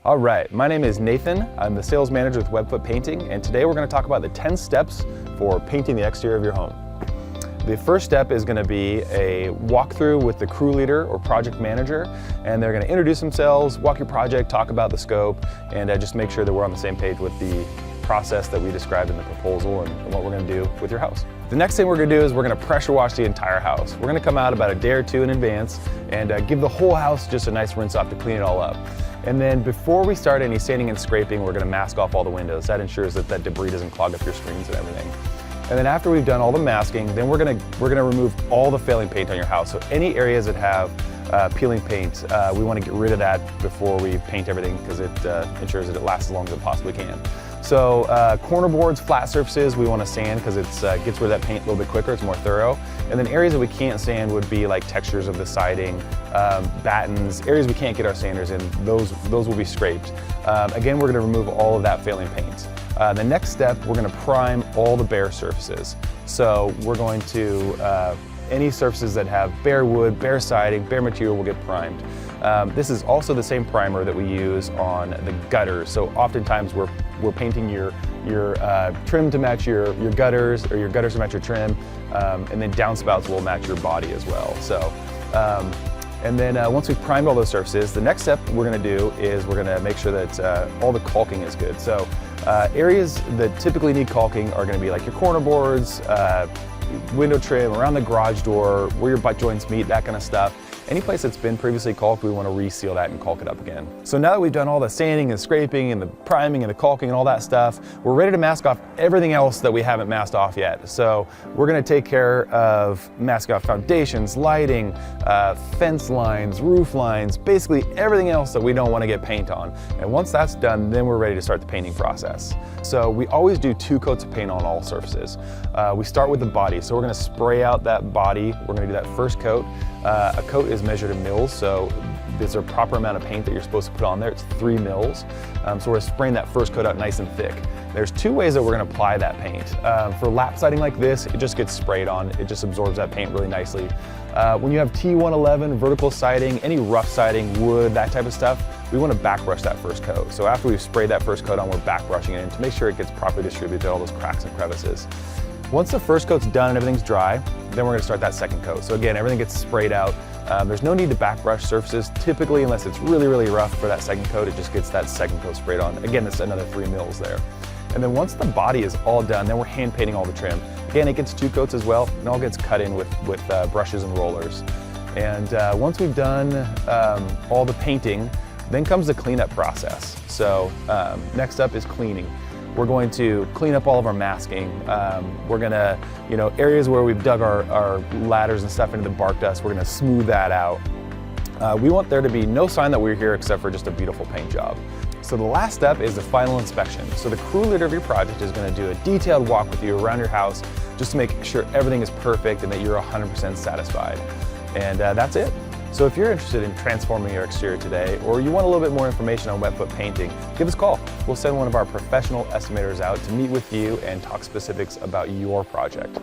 All right, my name is Nathan. I'm the sales manager with Webfoot Painting, and today we're going to talk about the 10 steps for painting the exterior of your home. The first step is going to be a walkthrough with the crew leader or project manager, and they're going to introduce themselves, walk your project, talk about the scope, and just make sure that we're on the same page with the process that we described in the proposal and what we're going to do with your house. The next thing we're going to do is we're going to pressure wash the entire house. We're going to come out about a day or two in advance and give the whole house just a nice rinse off to clean it all up. And then before we start any sanding and scraping, we're going to mask off all the windows. That ensures that that debris doesn't clog up your screens and everything. And then after we've done all the masking, then we're going to remove all the failing paint on your house. So any areas that have peeling paint, we want to get rid of that before we paint everything because it ensures that it lasts as long as it possibly can. So corner boards, flat surfaces, we want to sand because it gets rid of that paint a little bit quicker, it's more thorough. And then areas that we can't sand would be like textures of the siding, battens, areas we can't get our sanders in, those will be scraped. Again, we're going to remove all of that failing paint. The next step, we're going to prime all the bare surfaces. So we're going to, any surfaces that have bare wood, bare siding, bare material will get primed. This is also the same primer that we use on the gutters. So oftentimes we're painting your trim to match your gutters, or your gutters to match your trim, and then downspouts will match your body as well. So, and then once we've primed all those surfaces, the next step we're going to do is we're going to make sure that all the caulking is good. So areas that typically need caulking are going to be like your corner boards, window trim, around the garage door, where your butt joints meet, that kind of stuff. Any place that's been previously caulked, we want to reseal that and caulk it up again. So now that we've done all the sanding and scraping and the priming and the caulking and all that stuff, we're ready to mask off everything else that we haven't masked off yet. So we're going to take care of masking off foundations, lighting, fence lines, roof lines, basically everything else that we don't want to get paint on. And once that's done, then we're ready to start the painting process. So we always do 2 coats of paint on all surfaces. We start with the body. So we're going to spray out that body. We're going to do that first coat. A coat is measured in mils, so there's a proper amount of paint that you're supposed to put on there. It's 3 mils. So we're spraying that first coat out nice and thick. There's 2 ways that we're going to apply that paint. For lap siding like this, it just gets sprayed on. It just absorbs that paint really nicely. When you have T111, vertical siding, any rough siding, wood, that type of stuff, we want to back brush that first coat. So after we've sprayed that first coat on, we're back brushing it in to make sure it gets properly distributed to all those cracks and crevices. Once the first coat's done and everything's dry, then we're going to start that second coat. So again, everything gets sprayed out. There's no need to back brush surfaces typically unless it's really, really rough for that second coat. It just gets that second coat sprayed on. Again, it's another 3 mils there. And then once the body is all done, then we're hand painting all the trim. Again, it gets 2 coats as well. It all gets cut in with brushes and rollers. And once we've done all the painting, then comes the cleanup process. So next up is cleaning. We're going to clean up all of our masking. We're gonna, areas where we've dug our ladders and stuff into the bark dust, we're gonna smooth that out. We want there to be no sign that we're here except for just a beautiful paint job. So the last step is the final inspection. So the crew leader of your project is gonna do a detailed walk with you around your house just to make sure everything is perfect and that you're 100% satisfied. And that's it. So if you're interested in transforming your exterior today, or you want a little bit more information on Webfoot Painting, give us a call. We'll send one of our professional estimators out to meet with you and talk specifics about your project.